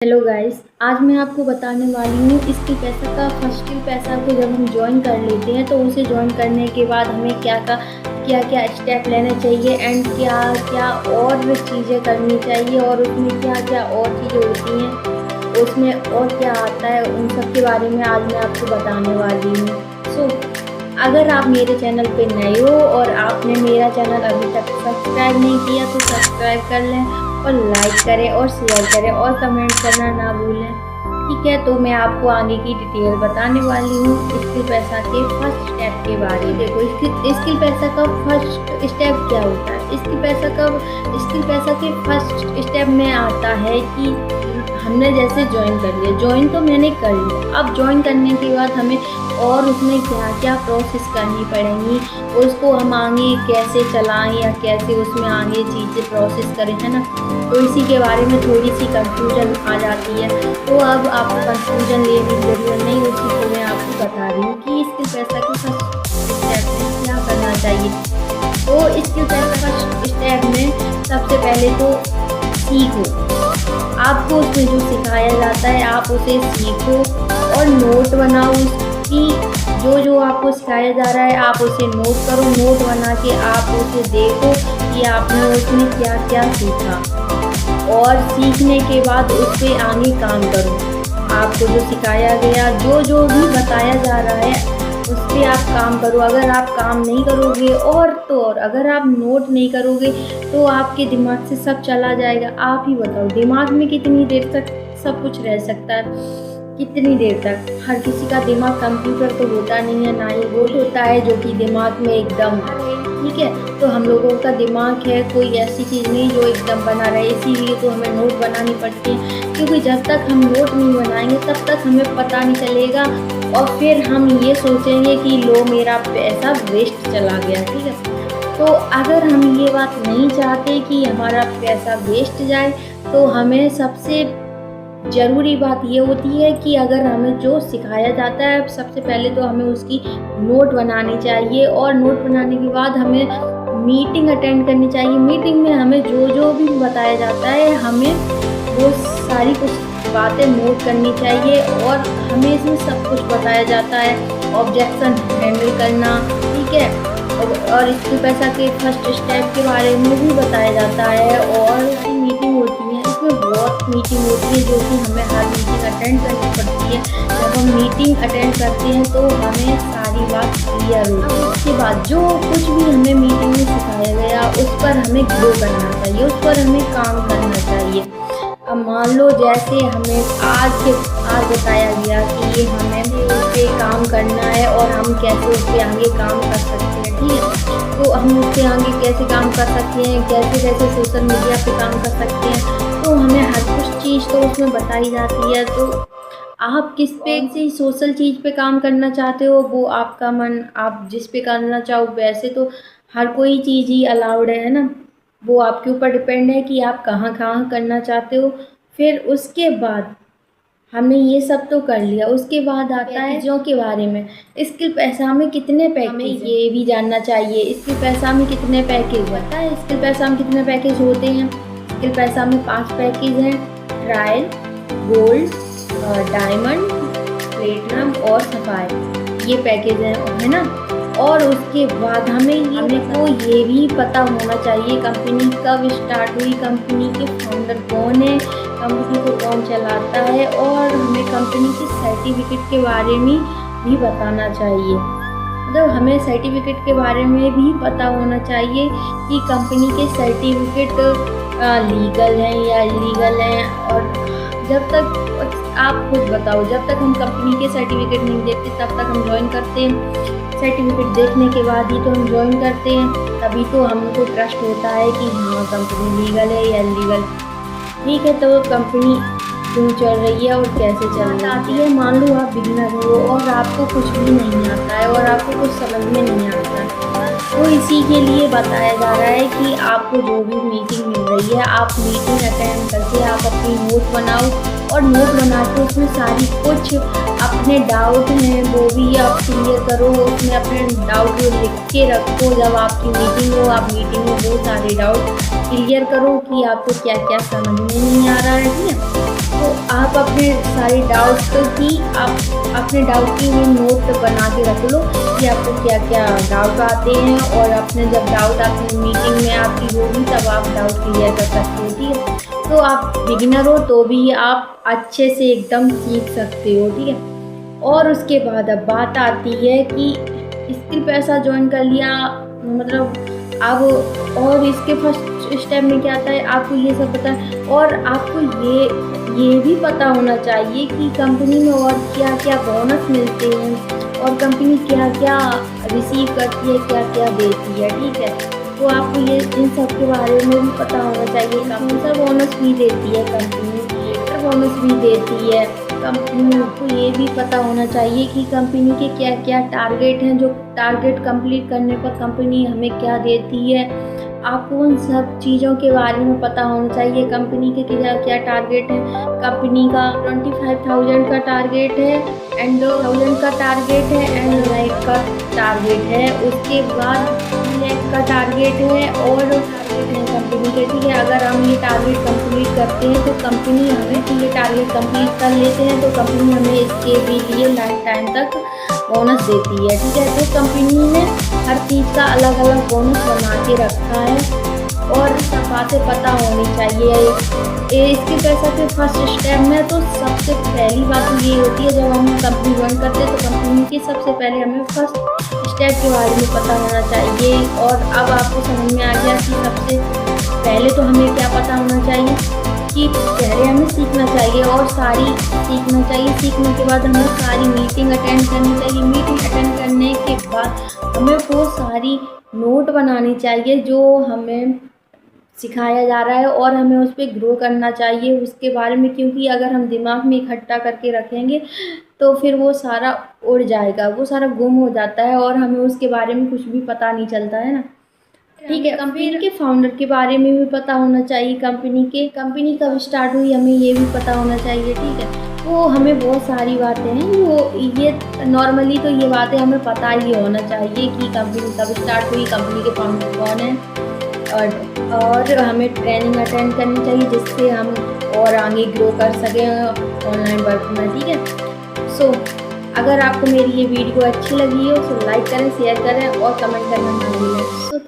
Hello guys, आज मैं आपको बताने वाली हूँ स्किल पैसा का। फर्स्ट स्किल पैसा को जब हम ज्वाइन कर लेते हैं तो उसे ज्वाइन करने के बाद हमें क्या क्या स्टेप लेने चाहिए एंड क्या क्या और चीज़ें करनी चाहिए और उसमें क्या क्या और चीज़ें होती हैं, उसमें और क्या आता है, उन सब के बारे में आज मैं आपको बताने वाली हूँ। अगर आप मेरे चैनल पे नए हो और आपने मेरा चैनल अभी तक सब्सक्राइब नहीं किया तो सब्सक्राइब कर लें और लाइक करें और शेयर करें और कमेंट करना ना भूलें। ठीक है, तो मैं आपको आगे की डिटेल बताने वाली हूँ स्किल पैसा के फर्स्ट स्टेप के बारे में। देखो, स्किल पैसा का फर्स्ट स्टेप क्या होता है। स्किल पैसा के फर्स्ट स्टेप में आता है कि हमने जैसे ज्वाइन कर लिया, ज्वाइन तो मैंने कर लिया। अब ज्वाइन करने के बाद हमें और उसमें क्या क्या प्रोसेस करनी पड़ेंगी, उसको हम आगे कैसे चलाएं या कैसे उसमें आगे चीज़ें प्रोसेस करें, है ना। तो इसी के बारे में थोड़ी सी कंफ्यूजन आ जाती है। तो अब आपको कंफ्यूजन लेने की जरूरत नहीं, उसी को मैं आपको बता रही हूँ कि स्किल पैसा के फर्स्ट स्टेप में क्या करना चाहिए। तो स्किल पैसा फर्स्ट स्टेप में सबसे पहले तो सीखो। आपको उसमें जो सिखाया जाता है आप उसे सीखो और नोट बनाओ। उसकी जो आपको सिखाया जा रहा है आप उसे नोट करो। नोट बना के आप उसे देखो कि आपने उसमें क्या क्या सीखा और सीखने के बाद उस पर आगे काम करो। आपको जो सिखाया गया, जो भी बताया जा रहा है उस पर आप काम करो। अगर आप काम नहीं करोगे और अगर आप नोट नहीं करोगे तो आपके दिमाग से सब चला जाएगा। आप ही बताओ, दिमाग में कितनी देर तक सब कुछ रह सकता है, कितनी देर तक। हर किसी का दिमाग कंप्यूटर तो होता नहीं है, ना ही वो होता है जो कि दिमाग में एकदम, ठीक है। तो हम लोगों का दिमाग है कोई ऐसी चीज़ नहीं जो एकदम बना रहे, इसीलिए तो हमें नोट बनानी पड़ती है। क्योंकि जब तक हम नोट नहीं बनाएंगे तब तक हमें पता नहीं चलेगा और फिर हम ये सोचेंगे कि लो मेरा पैसा वेस्ट चला गया, ठीक है। तो अगर हम ये बात नहीं चाहते कि हमारा पैसा वेस्ट जाए तो हमें सबसे ज़रूरी बात ये होती है कि अगर हमें जो सिखाया जाता है सबसे पहले तो हमें उसकी नोट बनानी चाहिए और नोट बनाने के बाद हमें मीटिंग अटेंड करनी चाहिए। मीटिंग में हमें जो भी बताया जाता है हमें वो सारी कुछ बातें नोट करनी चाहिए और हमें इसमें सब कुछ बताया जाता है। ऑब्जेक्शन हैंडल करना, ठीक है, और स्किल पैसा के फर्स्ट स्टेप के बारे में भी बताया जाता है। और मीटिंग होती है, इसमें बहुत मीटिंग होती है जो कि हमें हर मीटिंग अटेंड करनी पड़ती है। जब हम मीटिंग अटेंड करते हैं तो हमें सारी बात क्लियर होती है। उसके बाद जो कुछ भी हमें मीटिंग में सिखाया गया उस पर हमें ग्रो करना चाहिए, उस पर हमें काम करना चाहिए। अब मान लो जैसे हमें आज बताया गया कि ये हमें उस पर काम करना है और हम कैसे उस पर आगे काम कर सकते हैं, ठीक है। तो हम उस पर आगे कैसे काम कर सकते हैं, कैसे सोशल मीडिया पे काम कर सकते हैं, तो हमें हर कुछ चीज़ तो उसमें बताई जाती है। तो आप किस पे से सोशल चीज़ पे काम करना चाहते हो वो आपका मन, आप जिस पे करना चाहो। वैसे तो हर कोई चीज़ ही अलाउड है ना, वो आपके ऊपर डिपेंड है कि आप कहाँ कहाँ करना चाहते हो। फिर उसके बाद हमने ये सब तो कर लिया, उसके बाद आता है पैकेजों के बारे में। स्किल पैसा में कितने पैकेज, ये भी जानना चाहिए। स्किल पैसा में कितने पैकेज होता है, स्किल पैसा में कितने पैकेज होते हैं। स्किल पैसा में 5 पैकेज हैं, ट्रायल, गोल्ड, डायमंड, प्लेटिनम और सफायर, ये पैकेज है ना। और उसके बाद हमें को ये भी पता होना चाहिए कंपनी कब स्टार्ट हुई, कंपनी के फाउंडर कौन है, कंपनी को कौन चलाता है, और हमें कंपनी के सर्टिफिकेट के बारे में भी बताना चाहिए। मतलब हमें सर्टिफिकेट के बारे में भी पता होना चाहिए कि कंपनी के सर्टिफिकेट लीगल हैं या इलीगल हैं। और जब तक आप खुद बताओ, जब तक हम कंपनी के सर्टिफिकेट नहीं देखते तब तक हम ज्वाइन करते हैं। सर्टिफिकेट देखने के बाद ही तो हम ज्वाइन करते हैं, तभी तो हमको ट्रस्ट होता है कि हाँ कंपनी लीगल है या इलीगल, ठीक है। तो कंपनी क्यों चल रही है और कैसे चल रही है। मान लो आप बिगिनर हो और आपको कुछ भी नहीं आता है और आपको कुछ समझ में नहीं आता है, तो इसी के लिए बताया जा रहा है कि आपको जो भी मीटिंग मिल रही है आप मीटिंग अटेंड करके आप अपनी नोट बनाओ और नोट बना के उसमें सारी कुछ अपने डाउट हैं वो भी आप क्लियर करो। उसमें अपने डाउट लिख के रखो, जब आपकी मीटिंग हो आप मीटिंग में वो सारे डाउट क्लियर करो कि आपको क्या क्या समझ में नहीं आ रहा है, ठीक है। तो आप अपने सारे डाउट्स की आप अपने डाउट की भी नोट बना के रख लो कि आपको क्या क्या डाउट आते हैं, और अपने जब डाउट आपकी मीटिंग में आपकी होगी तब आप डाउट क्लियर कर सकते हो, ठीक है। तो आप बिगिनर हो तो भी आप अच्छे से एकदम सीख सकते हो, ठीक है। और उसके बाद अब बात आती है कि स्किल पैसा ज्वाइन कर लिया, मतलब अब और इसके फर्स्ट स्टेप में क्या आता है, आपको ये सब पता है, और आपको ये भी पता होना चाहिए कि कंपनी में और क्या क्या बोनस मिलते हैं और कंपनी क्या क्या रिसीव करती है, क्या क्या देती है, ठीक है। तो आपको ये इन सब के बारे में भी पता होना चाहिए। कौन सा बोनस भी देती है कंपनी, बोनस भी देती है कंपनी। को ये भी पता होना चाहिए कि कंपनी के क्या क्या टारगेट हैं, जो टारगेट कंप्लीट करने पर कंपनी हमें क्या देती है। आपको उन सब चीज़ों के बारे में पता होना चाहिए। कंपनी के क्या क्या टारगेट है, कंपनी का 25,000 का टारगेट है एंड 1000 का टारगेट है एंड लाइक का टारगेट है। उसके बाद लाइक का टारगेट है और टारगेट है कंपनी के, ठीक है। अगर हम ये टारगेट कंप्लीट करते हैं तो कंपनी हमें ये टारगेट कंप्लीट कर लेते हैं तो कंपनी हमें इसके भी लिए लाइफ टाइम तक बोनस देती है, ठीक है। तो कंपनी ने हर चीज़ का अलग अलग बोनस बना के रखा है और सब बातें पता होनी चाहिए। इसके पैसा के फर्स्ट स्टेप में तो सबसे पहली बात तो ये होती है, जब हम कंपनी ज्वाइन करते हैं तो कंपनी के सबसे पहले हमें फर्स्ट स्टेप के बारे में पता होना चाहिए। और अब आपको समझ में आ गया कि सबसे पहले तो हमें क्या पता होना चाहिए कि पहले हमें सीखना चाहिए और सारी सीखना चाहिए। सीखने के बाद हमें सारी मीटिंग अटेंड करनी चाहिए। मीटिंग अटेंड करने के बाद हमें वो सारी नोट बनानी चाहिए जो हमें सिखाया जा रहा है और हमें उस पर ग्रो करना चाहिए उसके बारे में, क्योंकि अगर हम दिमाग में इकट्ठा करके रखेंगे तो फिर वो सारा उड़ जाएगा, वो सारा गुम हो जाता है और हमें उसके बारे में कुछ भी पता नहीं चलता है ना, ठीक है। कंपनी के फाउंडर के बारे में भी पता होना चाहिए, कंपनी कब स्टार्ट हुई हमें ये भी पता होना चाहिए, ठीक है। तो हमें बहुत सारी बातें हैं जो ये नॉर्मली तो ये बातें हमें पता ही होना चाहिए कि कंपनी कब स्टार्ट हुई, कंपनी के फाउंडर कौन है, और हमें ट्रेनिंग अटेंड करनी चाहिए जिससे हम और आगे ग्रो कर सकें ऑनलाइन वर्क में, ठीक है। सो अगर आपको मेरी ये वीडियो अच्छी लगी हो तो लाइक करें, शेयर करें और कमेंट करना ना भूलें।